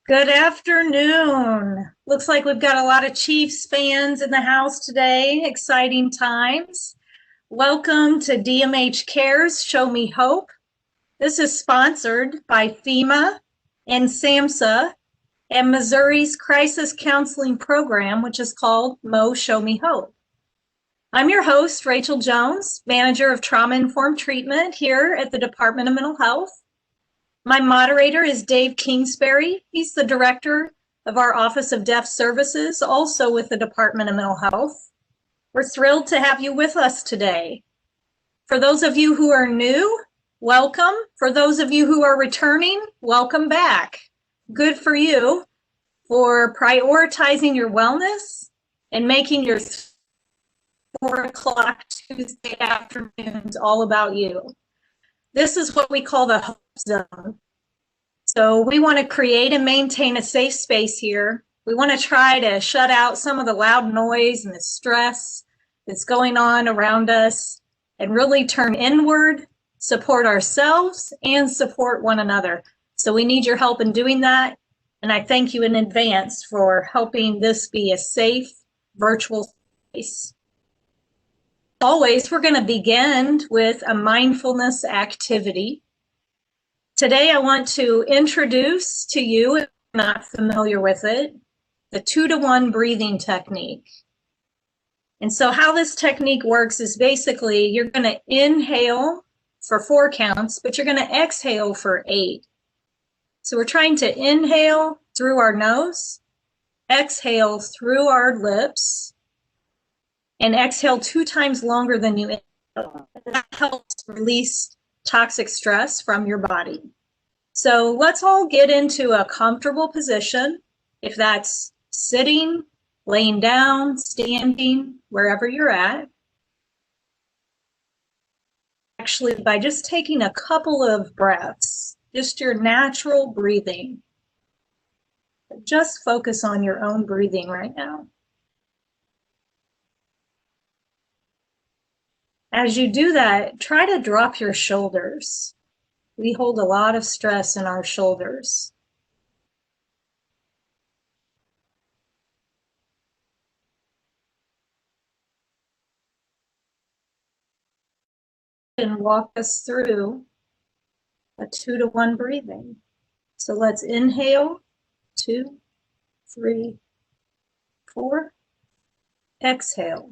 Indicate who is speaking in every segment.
Speaker 1: Good afternoon. Looks like we've got a lot of Chiefs fans in the house today. Exciting times. Welcome to DMH Cares Show Me Hope. This is sponsored by FEMA and SAMHSA and Missouri's Crisis Counseling Program, which is called Mo Show Me Hope. I'm your host, Rachel Jones, Manager of Trauma-Informed Treatment here at the Department of Mental Health. My moderator is Dave Kingsbury. He's the director of our Office of Deaf Services, also with the Department of Mental Health. We're thrilled to have you with us today. For those of you who are new, welcome. For those of you who are returning, welcome back. Good for you for prioritizing your wellness and making your 4 o'clock Tuesday afternoons all about you. This is what we call the Hope Zone. So we want to create and maintain a safe space here. We want to try to shut out some of the loud noise and the stress that's going on around us and really turn inward, support ourselves, and support one another. So we need your help in doing that. And I thank you in advance for helping this be a safe virtual space. Always, we're going to begin with a mindfulness activity. Today, I want to introduce to you, if you're not familiar with it, the 2-to-1 breathing technique. And so how this technique works is basically you're going to inhale for 4 counts, but you're going to exhale for 8. So we're trying to inhale through our nose, exhale through our lips, and exhale 2 times longer than you inhale. That helps release toxic stress from your body. So let's all get into a comfortable position. If that's sitting, laying down, standing, wherever you're at. Actually, by just taking a couple of breaths, just your natural breathing. Just focus on your own breathing right now. As you do that, try to drop your shoulders. We hold a lot of stress in our shoulders. And walk us through a 2-to-1 breathing. So let's inhale, 2, 3, 4. Exhale,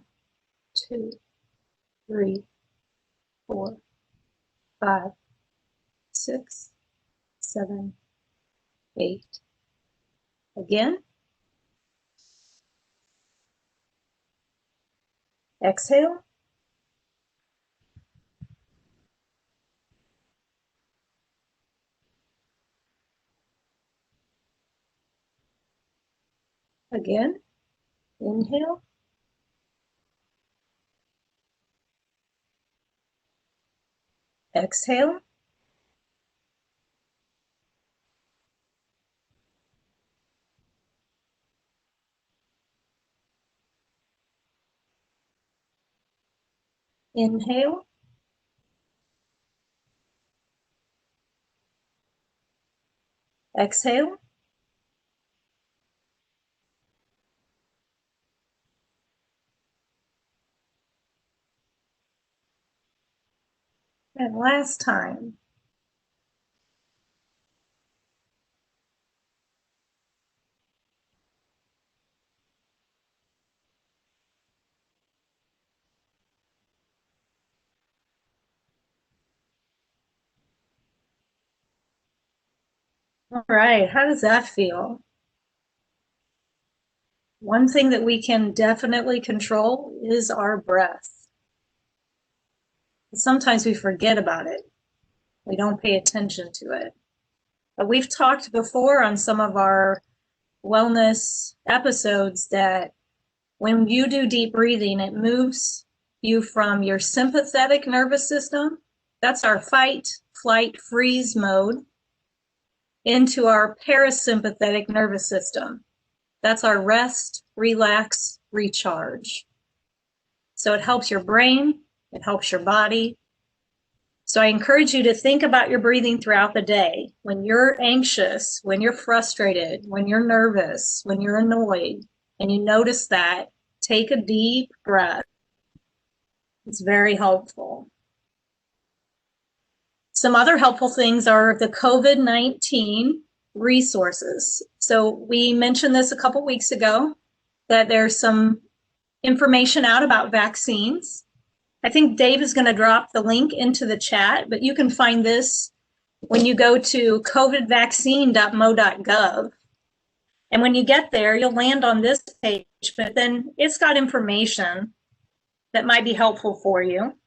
Speaker 1: 2, 3, 4, 5, 6, 7, 8. Again. Exhale. Again. Inhale. Exhale. Inhale. Exhale. And last time. All right, how does that feel? One thing that we can definitely control is our breath. Sometimes we forget about it. We don't pay attention to it. But we've talked before on some of our wellness episodes that when you do deep breathing, it moves you from your sympathetic nervous system, that's our fight, flight, freeze mode, into our parasympathetic nervous system. That's our rest, relax, recharge. So it helps your brain, it helps your body. So I encourage you to think about your breathing throughout the day. When you're anxious, when you're frustrated, when you're nervous, when you're annoyed, and you notice that, take a deep breath. It's very helpful. Some other helpful things are the COVID-19 resources. So we mentioned this a couple weeks ago, that there's some information out about vaccines. I think Dave is going to drop the link into the chat, but you can find this when you go to covidvaccine.mo.gov. And when you get there, you'll land on this page, but then it's got information that might be helpful for you.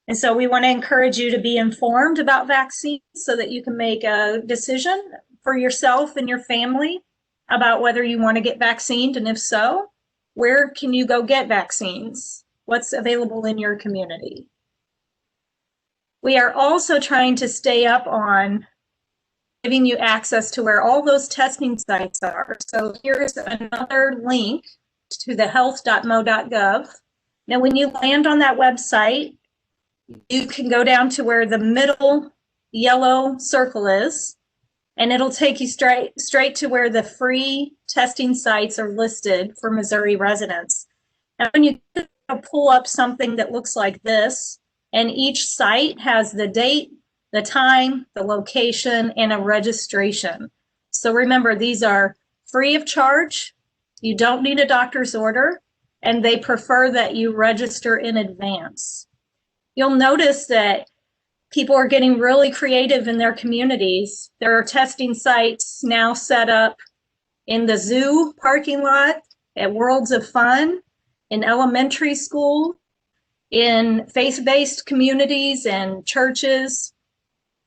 Speaker 1: And so we want to encourage you to be informed about vaccines so that you can make a decision for yourself and your family about whether you want to get vaccinated, and if so, where can you go get vaccines? What's available in your community? We are also trying to stay up on giving you access to where all those testing sites are. So here's another link to the health.mo.gov. Now, when you land on that website, you can go down to where the middle yellow circle is, and it'll take you straight to where the free testing sites are listed for Missouri residents. And when you pull up something that looks like this, and each site has the date, the time, the location, and a registration. So remember, these are free of charge. You don't need a doctor's order, and they prefer that you register in advance. You'll notice that people are getting really creative in their communities. There are testing sites now set up in the zoo parking lot, at Worlds of Fun, in elementary school, in faith-based communities and churches.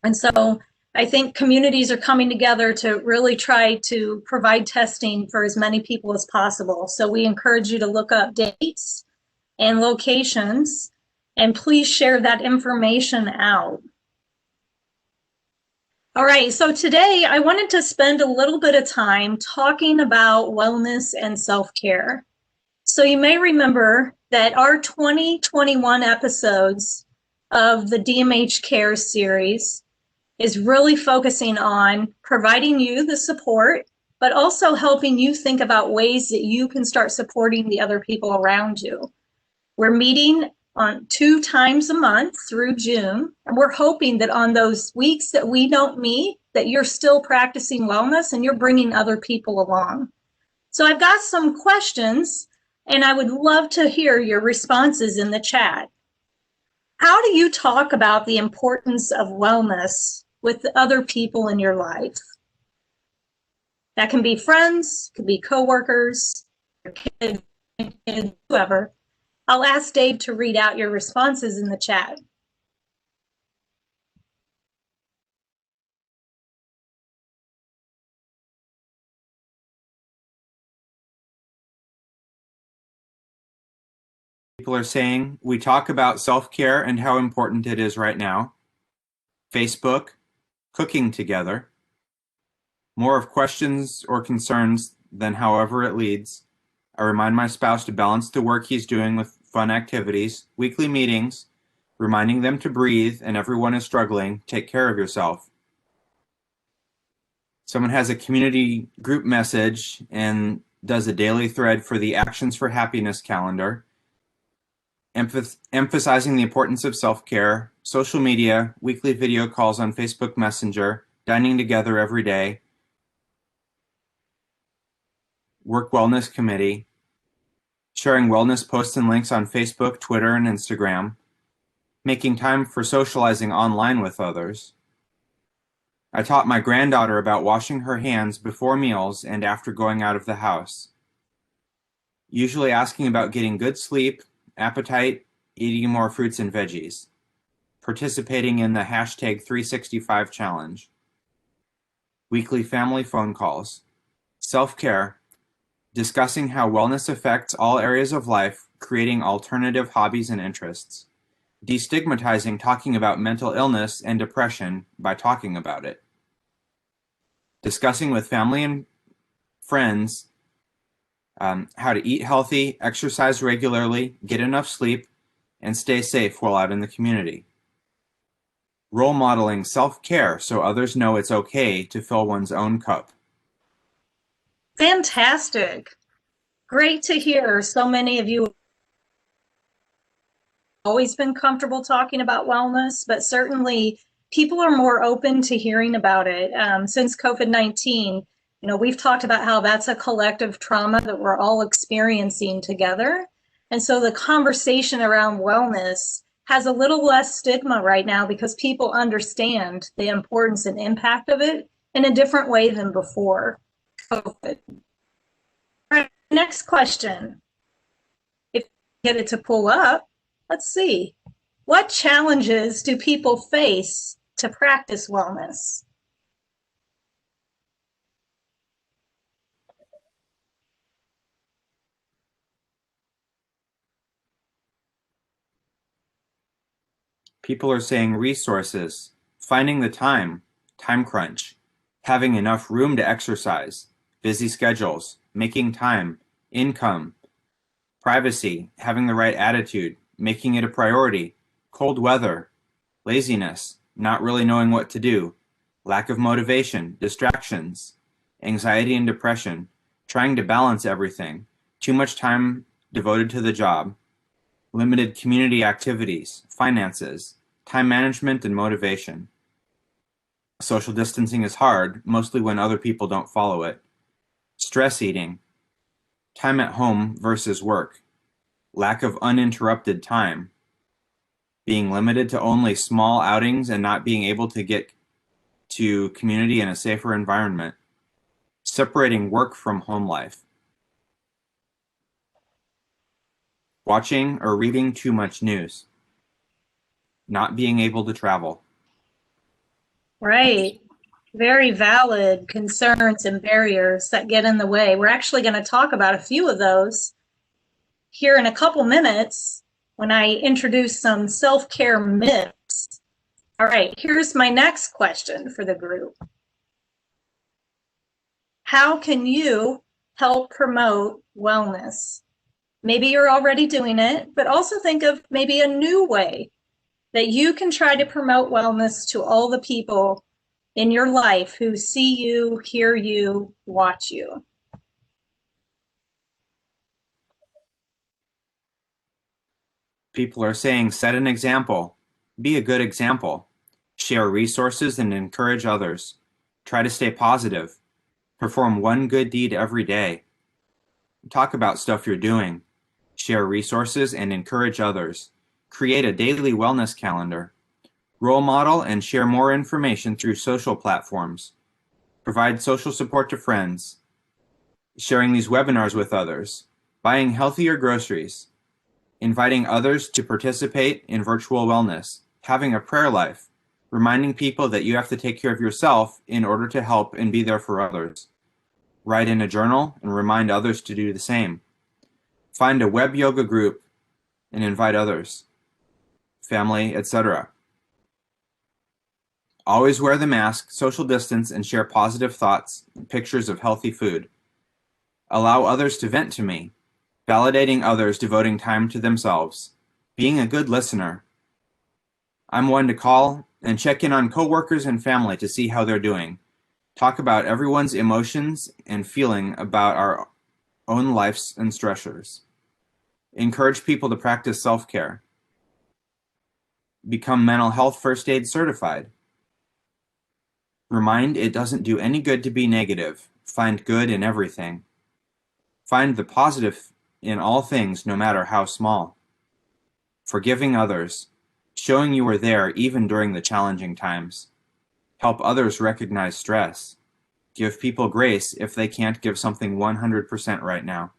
Speaker 1: And so I think communities are coming together to really try to provide testing for as many people as possible. So we encourage you to look up dates and locations, and please share that information out. All right, so today I wanted to spend a little bit of time talking about wellness and self-care. So you may remember that our 2021 episodes of the DMH Cares series is really focusing on providing you the support, but also helping you think about ways that you can start supporting the other people around you. We're meeting on 2 times a month through June, and we're hoping that on those weeks that we don't meet, that you're still practicing wellness and you're bringing other people along. So I've got some questions, and I would love to hear your responses in the chat. How do you talk about the importance of wellness with the other people in your life? That can be friends, could be coworkers, your kids, whoever. I'll ask Dave to read out your responses in the chat.
Speaker 2: People are saying, we talk about self-care and how important it is right now. Facebook, cooking together. More of questions or concerns than however it leads. I remind my spouse to balance the work he's doing with fun activities, weekly meetings, reminding them to breathe, and everyone is struggling. Take care of yourself. Someone has a community group message and does a daily thread for the Actions for Happiness calendar. Emphasizing the importance of self-care, social media, weekly video calls on Facebook Messenger, dining together every day, work wellness committee, sharing wellness posts and links on Facebook, Twitter, and Instagram, making time for socializing online with others. I taught my granddaughter about washing her hands before meals and after going out of the house. Usually asking about getting good sleep, appetite, eating more fruits and veggies. Participating in the hashtag 365 challenge. Weekly family phone calls. Self-care. Discussing how wellness affects all areas of life, creating alternative hobbies and interests. Destigmatizing talking about mental illness and depression by talking about it. Discussing with family and friends how to eat healthy, exercise regularly, get enough sleep, and stay safe while out in the community. Role modeling self-care so others know it's okay to fill one's own cup.
Speaker 1: Fantastic. Great to hear so many of you have always been comfortable talking about wellness, but certainly people are more open to hearing about it. Since COVID-19, we've talked about how that's a collective trauma that we're all experiencing together. And so the conversation around wellness has a little less stigma right now because people understand the importance and impact of it in a different way than before COVID. All right, next question. If you get it to pull up, let's see. What challenges do people face to practice wellness?
Speaker 2: People are saying resources, finding the time crunch, having enough room to exercise, busy schedules, making time, income, privacy, having the right attitude, making it a priority, cold weather, laziness, not really knowing what to do, lack of motivation, distractions, anxiety and depression, trying to balance everything, too much time devoted to the job, limited community activities, finances, time management, and motivation. Social distancing is hard, mostly when other people don't follow it. Stress eating, time at home versus work, lack of uninterrupted time, being limited to only small outings and not being able to get to community in a safer environment, separating work from home life, watching or reading too much news, not being able to travel.
Speaker 1: Right. Very valid concerns and barriers that get in the way. We're actually going to talk about a few of those here in a couple minutes when I introduce some self-care myths. All right, here's my next question for the group. How can you help promote wellness? Maybe you're already doing it, but also think of maybe a new way that you can try to promote wellness to all the people in your life who see you, hear you, watch you.
Speaker 2: People are saying set an example, be a good example, share resources and encourage others, try to stay positive, perform one good deed every day, talk about stuff you're doing, share resources and encourage others, create a daily wellness calendar, role model and share more information through social platforms, provide social support to friends, sharing these webinars with others, buying healthier groceries, inviting others to participate in virtual wellness, having a prayer life, reminding people that you have to take care of yourself in order to help and be there for others. Write in a journal and remind others to do the same. Find a web yoga group and invite others, family, etc. Always wear the mask, social distance, and share positive thoughts and pictures of healthy food. Allow others to vent to me, validating others, devoting time to themselves, being a good listener. I'm one to call and check in on coworkers and family to see how they're doing. Talk about everyone's emotions and feeling about our own lives and stressors. Encourage people to practice self-care. Become mental health first aid certified. Remind it doesn't do any good to be negative. Find good in everything. Find the positive in all things, no matter how small. Forgiving others. Showing you were there even during the challenging times. Help others recognize stress. Give people grace if they can't give something 100% right now.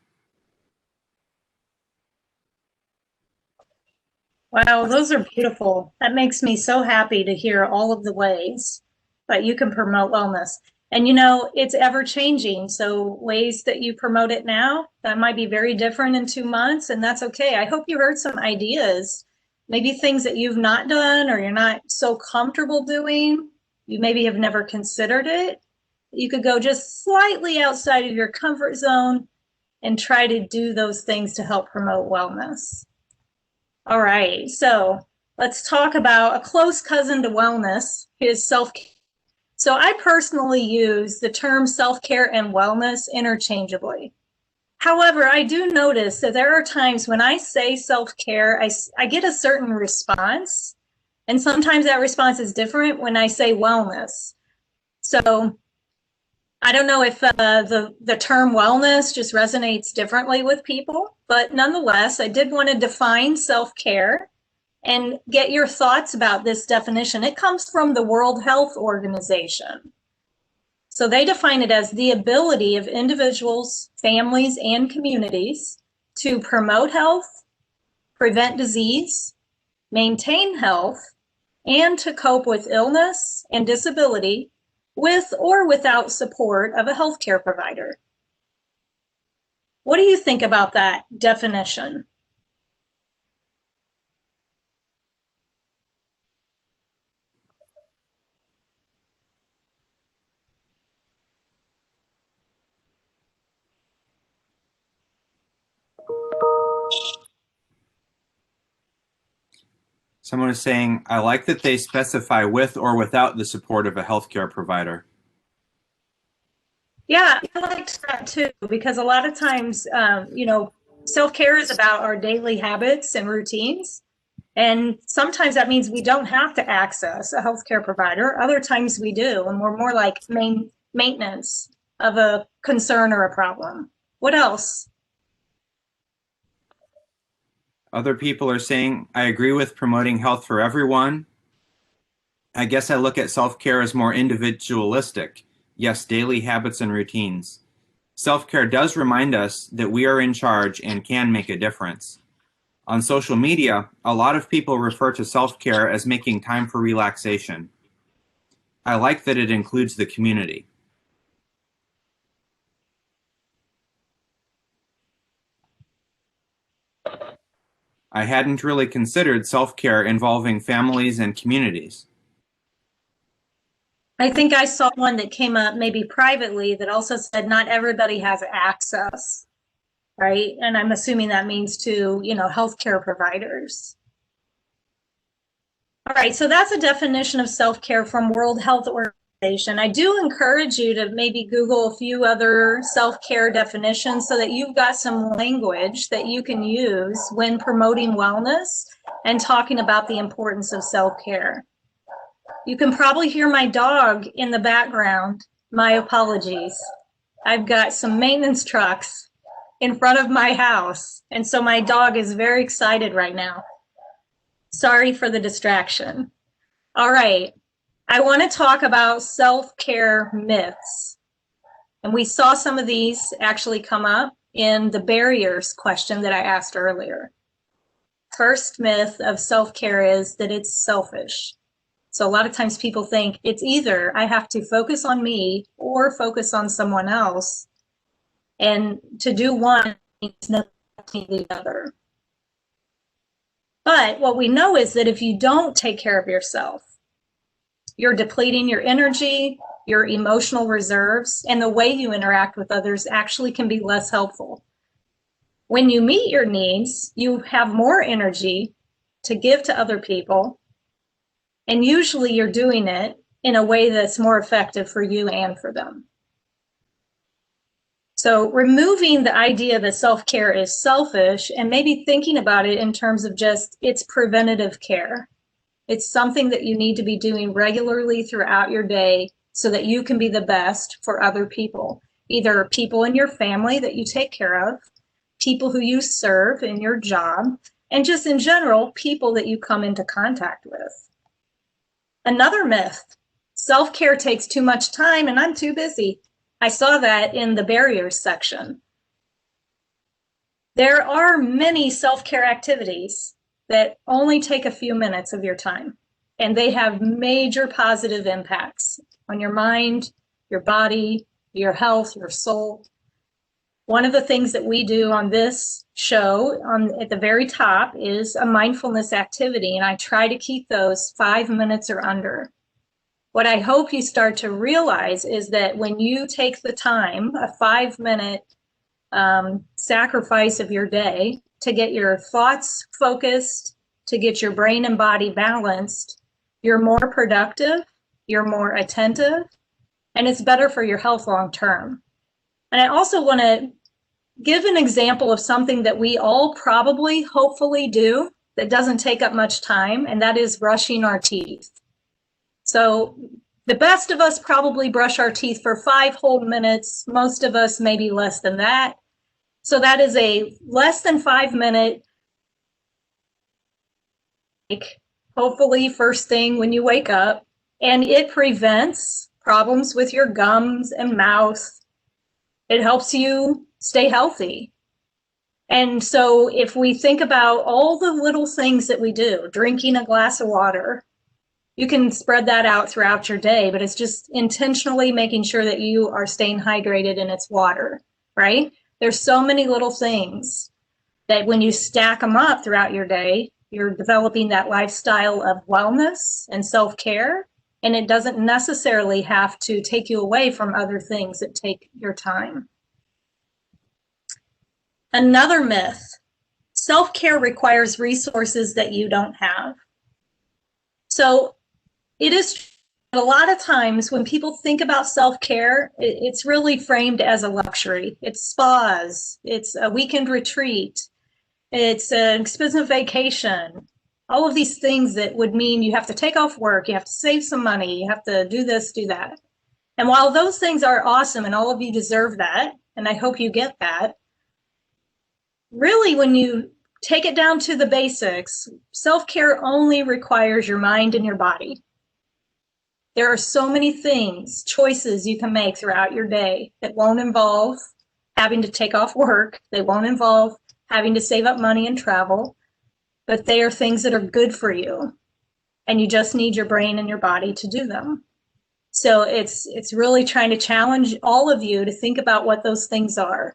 Speaker 1: Wow, those are beautiful. That makes me so happy to hear all of the ways that you can promote wellness. And it's ever changing. So ways that you promote it now, that might be very different in 2 months, and that's okay. I hope you heard some ideas, maybe things that you've not done or you're not so comfortable doing. You maybe have never considered it. You could go just slightly outside of your comfort zone and try to do those things to help promote wellness. All right, so let's talk about a close cousin to wellness is self-care. So I personally use the term self-care and wellness interchangeably. However, I do notice that there are times when I say self-care, I get a certain response, and sometimes that response is different when I say wellness. So I don't know if the term wellness just resonates differently with people, but nonetheless, I did want to define self-care and get your thoughts about this definition. It comes from the World Health Organization. So they define it as the ability of individuals, families, and communities to promote health, prevent disease, maintain health, and to cope with illness and disability with or without support of a healthcare provider. What do you think about that definition?
Speaker 2: Someone is saying, I like that they specify with or without the support of a healthcare provider.
Speaker 1: Yeah, I liked that too, because a lot of times, self-care is about our daily habits and routines. And sometimes that means we don't have to access a healthcare provider. Other times we do, and we're more like maintenance of a concern or a problem. What else?
Speaker 2: Other people are saying, I agree with promoting health for everyone. I guess I look at self-care as more individualistic. Yes, daily habits and routines. Self-care does remind us that we are in charge and can make a difference. On social media, a lot of people refer to self-care as making time for relaxation. I like that it includes the community. I hadn't really considered self-care involving families and communities.
Speaker 1: I think I saw one that came up maybe privately that also said not everybody has access, right? And I'm assuming that means to, healthcare providers. All right, so that's a definition of self-care from World Health Organization. I do encourage you to maybe Google a few other self-care definitions so that you've got some language that you can use when promoting wellness and talking about the importance of self-care. You can probably hear my dog in the background. My apologies. I've got some maintenance trucks in front of my house, and so my dog is very excited right now. Sorry for the distraction. All right, I want to talk about self-care myths. And we saw some of these actually come up in the barriers question that I asked earlier. First myth of self-care is that it's selfish. So a lot of times people think it's either I have to focus on me or focus on someone else. And to do one means neglecting the other. But what we know is that if you don't take care of yourself, you're depleting your energy, your emotional reserves, and the way you interact with others actually can be less helpful. When you meet your needs, you have more energy to give to other people, and usually you're doing it in a way that's more effective for you and for them. So removing the idea that self-care is selfish and maybe thinking about it in terms of just it's preventative care. It's something that you need to be doing regularly throughout your day so that you can be the best for other people, either people in your family that you take care of, people who you serve in your job, and just in general, people that you come into contact with. Another myth, self-care takes too much time and I'm too busy. I saw that in the barriers section. There are many self-care activities that only take a few minutes of your time, and they have major positive impacts on your mind, your body, your health, your soul. One of the things that we do on this show at the very top is a mindfulness activity, and I try to keep those 5 minutes or under. What I hope you start to realize is that when you take the time, a 5-minute sacrifice of your day, to get your thoughts focused, to get your brain and body balanced, you're more productive, you're more attentive, and it's better for your health long term. And I also want to give an example of something that we all probably, hopefully do that doesn't take up much time, and that is brushing our teeth. So the best of us probably brush our teeth for 5 whole minutes. Most of us maybe less than that. So that is a less than 5-minute, hopefully first thing when you wake up, and it prevents problems with your gums and mouth. It helps you stay healthy. And so if we think about all the little things that we do, drinking a glass of water, you can spread that out throughout your day, but it's just intentionally making sure that you are staying hydrated and it's water, right? There's so many little things that when you stack them up throughout your day, you're developing that lifestyle of wellness and self-care, and it doesn't necessarily have to take you away from other things that take your time. Another myth, self-care requires resources that you don't have. So it is a lot of times when people think about self-care, it's really framed as a luxury. It's spas, it's a weekend retreat, it's an expensive vacation, all of these things that would mean you have to take off work, you have to save some money, you have to do this, do that. And while those things are awesome and all of you deserve that, and I hope you get that, really when you take it down to the basics, self-care only requires your mind and your body. There are so many things, choices you can make throughout your day that won't involve having to take off work. They won't involve having to save up money and travel, but they are things that are good for you. And you just need your brain and your body to do them. So it's really trying to challenge all of you to think about what those things are.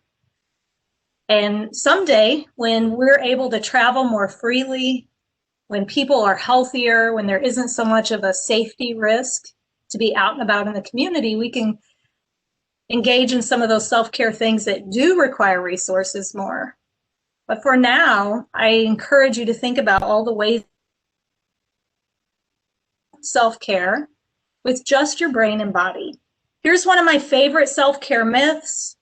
Speaker 1: And someday when we're able to travel more freely, when people are healthier, when there isn't so much of a safety risk to be out and about in the community, we can engage in some of those self-care things that do require resources more. But for now, I encourage you to think about all the ways self-care with just your brain and body. Here's one of my favorite self-care myths.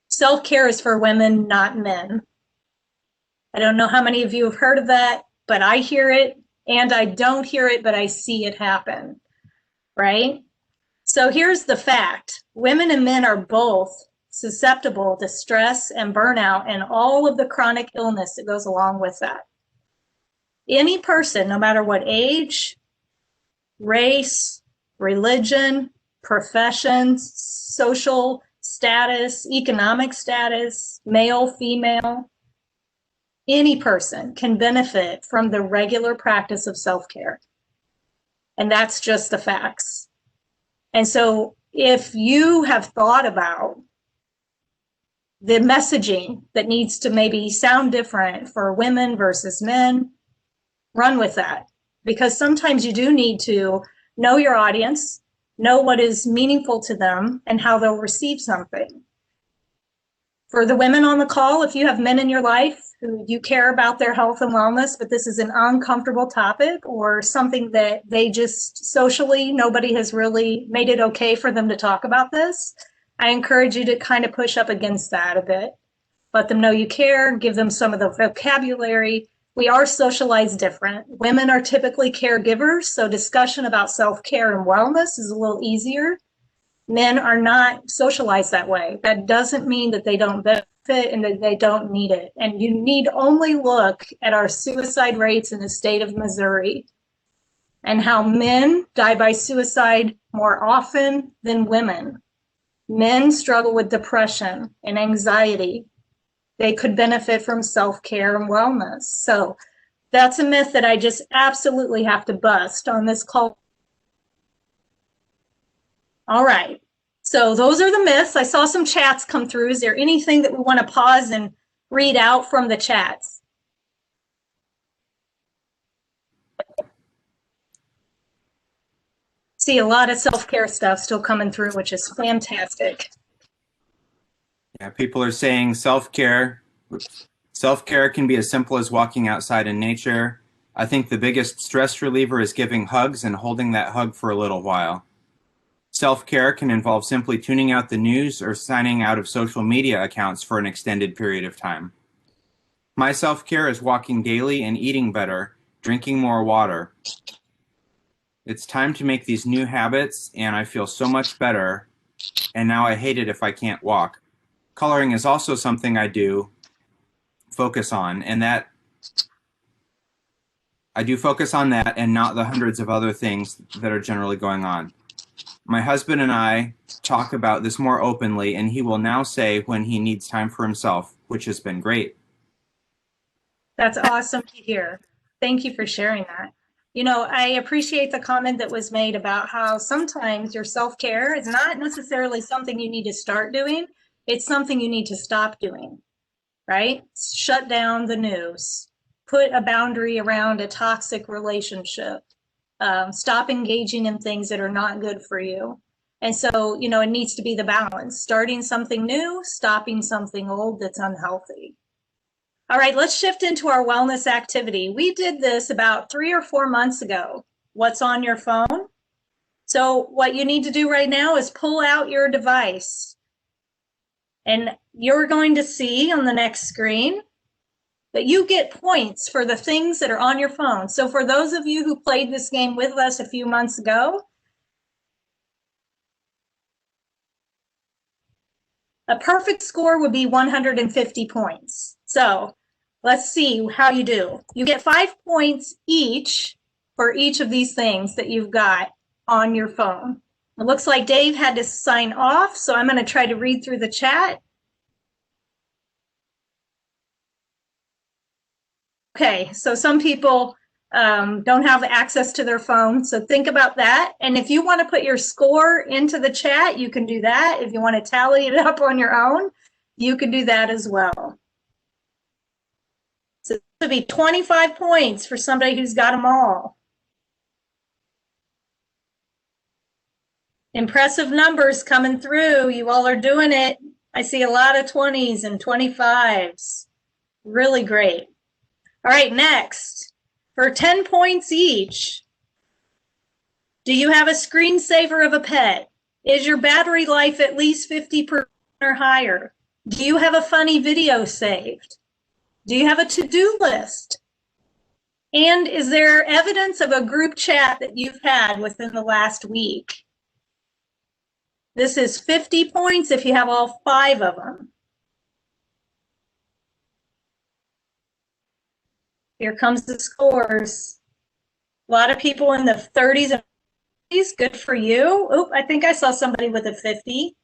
Speaker 1: Self-care is for women, not men. I don't know how many of you have heard of that, but I hear it, and I don't hear it, but I see it happen, right? So here's the fact. Women and men are both susceptible to stress and burnout and all of the chronic illness that goes along with that. Any person, no matter what age, race, religion, profession, social status, economic status, male, female, any person can benefit from the regular practice of self-care. And that's just the facts. And so if you have thought about the messaging that needs to maybe sound different for women versus men, run with that. Because sometimes you do need to know your audience, know what is meaningful to them and how they'll receive something. For the women on the call, if you have men in your life who you care about their health and wellness, but this is an uncomfortable topic or something that they just socially, nobody has really made it okay for them to talk about this, I encourage you to kind of push up against that a bit. Let them know you care, give them some of the vocabulary. We are socialized different. Women are typically caregivers, so discussion about self-care and wellness is a little easier. Men are not socialized that way. That doesn't mean that they don't benefit and that they don't need it. And you need only look at our suicide rates in the state of Missouri and how men die by suicide more often than women. Men struggle with depression and anxiety. They could benefit from self-care and wellness. So that's a myth that I just absolutely have to bust on this call. All right, so those are the myths. I saw some chats come through. Is there anything that we want to pause and read out from the chats? See a lot of self-care stuff still coming through, which is fantastic.
Speaker 2: Yeah, people are saying self-care Self-care can be as simple as walking outside in nature. I think the biggest stress reliever is giving hugs and holding that hug for a little while. Self-care can involve simply tuning out the news or signing out of social media accounts for an extended period of time. My self-care is walking daily and eating better, drinking more water. It's time to make these new habits, and I feel so much better, and now I hate it if I can't walk. Coloring is also something I do focus on, and that I do focus on that and not the hundreds of other things that are generally going on. My husband and I talk about this more openly, and he will now say when he needs time for himself, which has been great.
Speaker 1: That's awesome to hear. Thank you for sharing that. You know, I appreciate the comment that was made about how sometimes your self-care is not necessarily something you need to start doing. It's something you need to stop doing, right? Shut down the news, put a boundary around a toxic relationship, stop engaging in things that are not good for you. And so, you know, it needs to be the balance, starting something new, stopping something old that's unhealthy. All right, let's shift into our wellness activity. We did this about 3 or 4 months ago. What's on your phone? So what you need to do right now is pull out your device. And you're going to see on the next screen that you get points for the things that are on your phone. So for those of you who played this game with us a few months ago, a perfect score would be 150 points. So let's see how you do. You get 5 points each for each of these things that you've got on your phone. It looks like Dave had to sign off, so I'm going to try to read through the chat. Okay, so some people don't have access to their phone, so think about that. And if you want to put your score into the chat, you can do that. If you want to tally it up on your own, you can do that as well. So this would be 25 points for somebody who's got them all. Impressive numbers coming through. You all are doing it. I see a lot of 20s and 25s. Really great. All right, next, for 10 points each, do you have a screensaver of a pet? Is your battery life at least 50% or higher? Do you have a funny video saved? Do you have a to-do list? And is there evidence of a group chat that you've had within the last week? This is 50 points if you have all 5 of them. Here comes the scores. A lot of people in the 30s and 40s. Good for you. Oop, I think I saw somebody with a 50.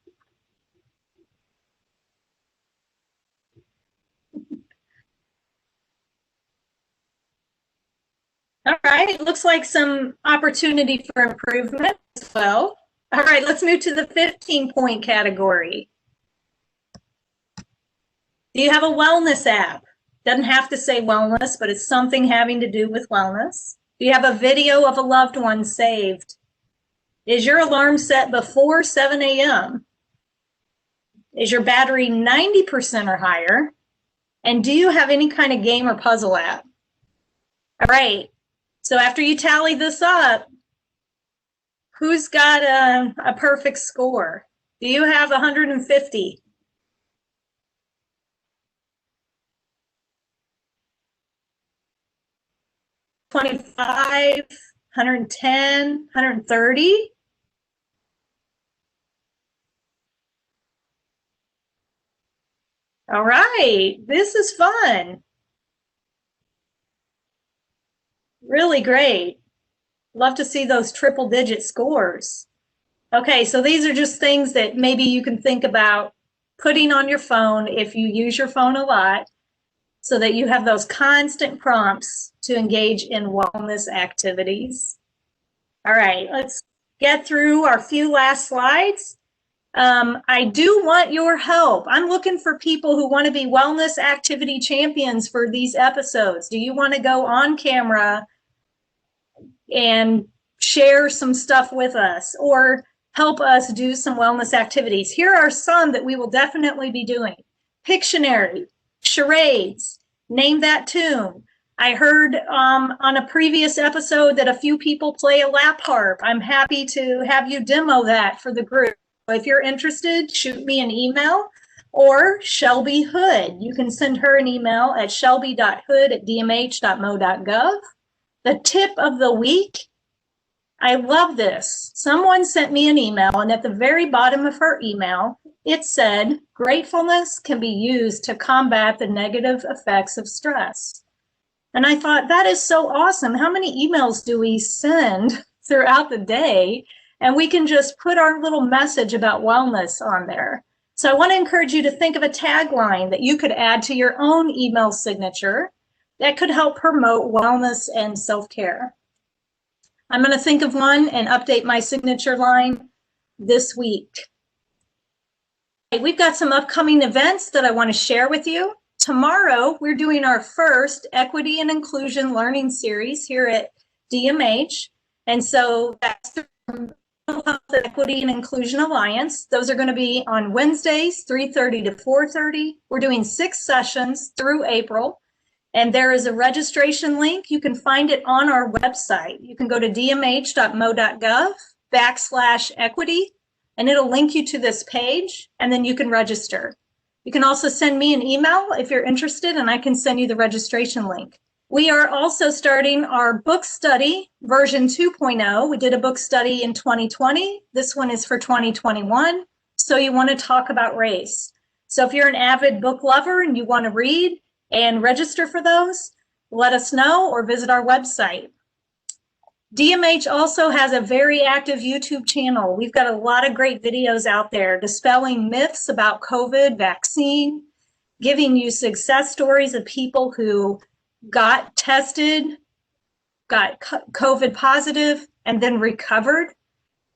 Speaker 1: All right, looks like some opportunity for improvement as well. All right, let's move to the 15-point category. Do you have a wellness app? Doesn't have to say wellness, but it's something having to do with wellness. Do you have a video of a loved one saved? Is your alarm set before 7 a.m.? Is your battery 90% or higher? And do you have any kind of game or puzzle app? All right, so after you tally this up, who's got a perfect score? Do you have 150? $25, 110, 130? All right, this is fun. Really great. Love to see those triple-digit scores. Okay, so these are just things that maybe you can think about putting on your phone if you use your phone a lot, so that you have those constant prompts to engage in wellness activities. All right, let's get through our few last slides. I do want your help. I'm looking for people who want to be wellness activity champions for these episodes. Do you want to go on camera and share some stuff with us or help us do some wellness activities? Here are some that we will definitely be doing. Pictionary, charades, Name that tune. I heard on a previous episode that a few people play a lap harp. I'm happy to have you demo that for the group. If you're interested, shoot me an email, or Shelby Hood. You can send her an email at shelby.hood@dmh.mo.gov. The tip of the week, I love this. Someone sent me an email, and at the very bottom of her email, it said, gratefulness can be used to combat the negative effects of stress. And I thought, that is so awesome. How many emails do we send throughout the day? And we can just put our little message about wellness on there. So I want to encourage you to think of a tagline that you could add to your own email signature that could help promote wellness and self-care. I'm going to think of one and update my signature line this week. We've got some upcoming events that I want to share with you. Tomorrow, we're doing our first Equity and Inclusion Learning Series here at DMH. And so that's the Health Equity and Inclusion Alliance. Those are going to be on Wednesdays, 3:30 to 4:30. We're doing 6 sessions through April. And there is a registration link. You can find it on our website. You can go to dmh.mo.gov/equity, and it'll link you to this page, and then you can register. You can also send me an email if you're interested, and I can send you the registration link. We are also starting our book study version 2.0. We did a book study in 2020. This one is for 2021. So you want to talk about race. So if you're an avid book lover and you want to read and register for those, let us know or visit our website. DMH also has a very active YouTube channel. We've got a lot of great videos out there dispelling myths about COVID vaccine, giving you success stories of people who got tested, got COVID positive, and then recovered,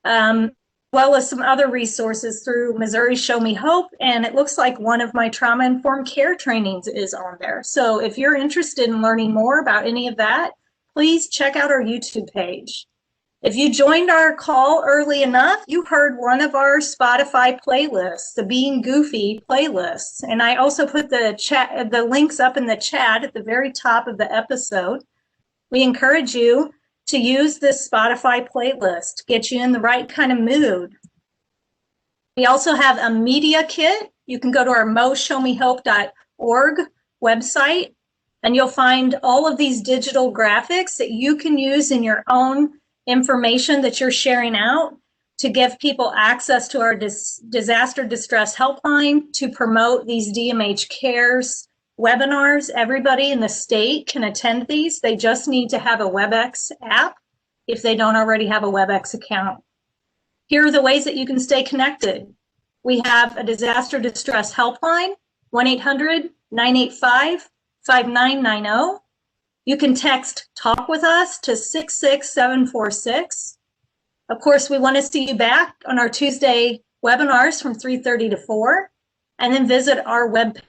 Speaker 1: well as some other resources through Missouri Show Me Hope. And it looks like one of my trauma-informed care trainings is on there. So if you're interested in learning more about any of that, please check out our YouTube page. If you joined our call early enough, you heard one of our Spotify playlists, the Being Goofy playlists. And I also put the links up in the chat at the very top of the episode. We encourage you to use this Spotify playlist, get you in the right kind of mood. We also have a media kit. You can go to our moshowmehope.org website, and you'll find all of these digital graphics that you can use in your own information that you're sharing out to give people access to our disaster distress helpline, to promote these DMH Cares webinars. Everybody in the state can attend these. They just need to have a WebEx app if they don't already have a WebEx account. Here are the ways that you can stay connected. We have a disaster distress helpline, 1-800-985-5990. You can text Talk With Us to 66746. Of course, we want to see you back on our Tuesday webinars from 3:30 to 4, and then visit our webpage.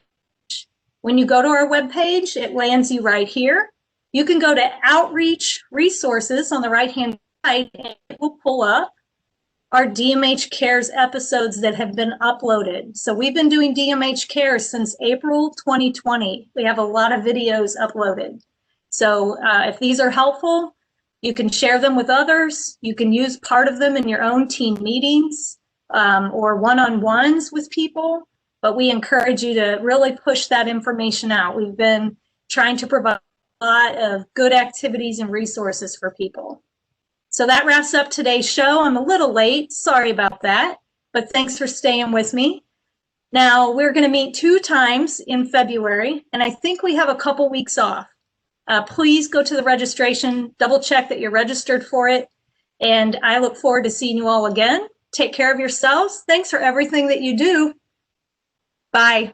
Speaker 1: When you go to our webpage, it lands you right here. You can go to Outreach Resources on the right-hand side, and it will pull up our DMH Cares episodes that have been uploaded. So we've been doing DMH Cares since April 2020. We have a lot of videos uploaded. So if these are helpful, you can share them with others. You can use part of them in your own team meetings or one-on-ones with people. But we encourage you to really push that information out. We've been trying to provide a lot of good activities and resources for people. So that wraps up today's show. I'm a little late, sorry about that, but thanks for staying with me. Now we're gonna meet 2 times in February, and I think we have a couple weeks off. Please go to the registration, double check that you're registered for it, and I look forward to seeing you all again. Take care of yourselves. Thanks for everything that you do. Bye.